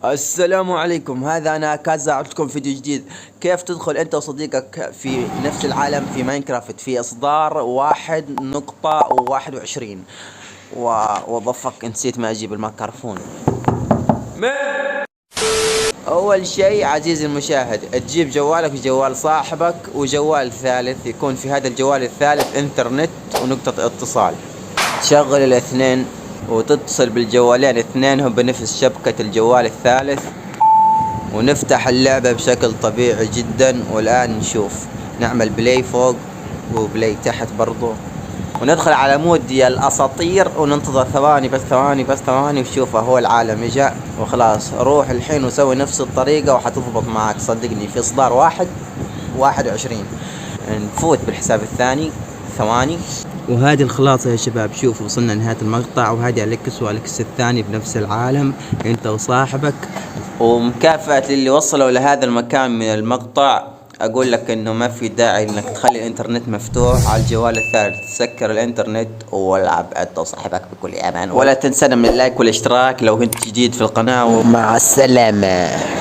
السلام عليكم، هذا انا كازا، عدت لكم فيديو جديد. كيف تدخل انت وصديقك في نفس العالم في ماينكرافت في اصدار 1.21. وضفك نسيت ما اجيب الميكروفون. اول شيء عزيزي المشاهد، تجيب جوالك وجوال صاحبك وجوال ثالث، يكون في هذا الجوال الثالث انترنت ونقطة اتصال. تشغل الاثنين وتتصل بالجوالين اثنينهم بنفس شبكة الجوال الثالث، ونفتح اللعبة بشكل طبيعي جدا. والآن نشوف، نعمل بلاي فوق وبلاي تحت برضو، وندخل على مود يا الأساطير وننتظر ثواني بس، ثواني بس، ثواني، وشوفه هو العالم اجا وخلاص. روح الحين وسوي نفس الطريقة وحتضبط معك صدقني. في إصدار 1.21 نفوت بالحساب الثاني ثواني. وهذه الخلاصة يا شباب، شوفوا وصلنا لنهاية المقطع، وهذه أليكس وأليكس الثاني بنفس العالم انت وصاحبك. ومكافأة للي وصلوا لهذا المكان من المقطع، اقول لك انه ما في داعي انك تخلي الانترنت مفتوح على الجوال الثالث. سكر الانترنت والعب انت وصاحبك بكل امان، ولا تنسى من اللايك والاشتراك لو كنت جديد في القناة، ومع السلامة.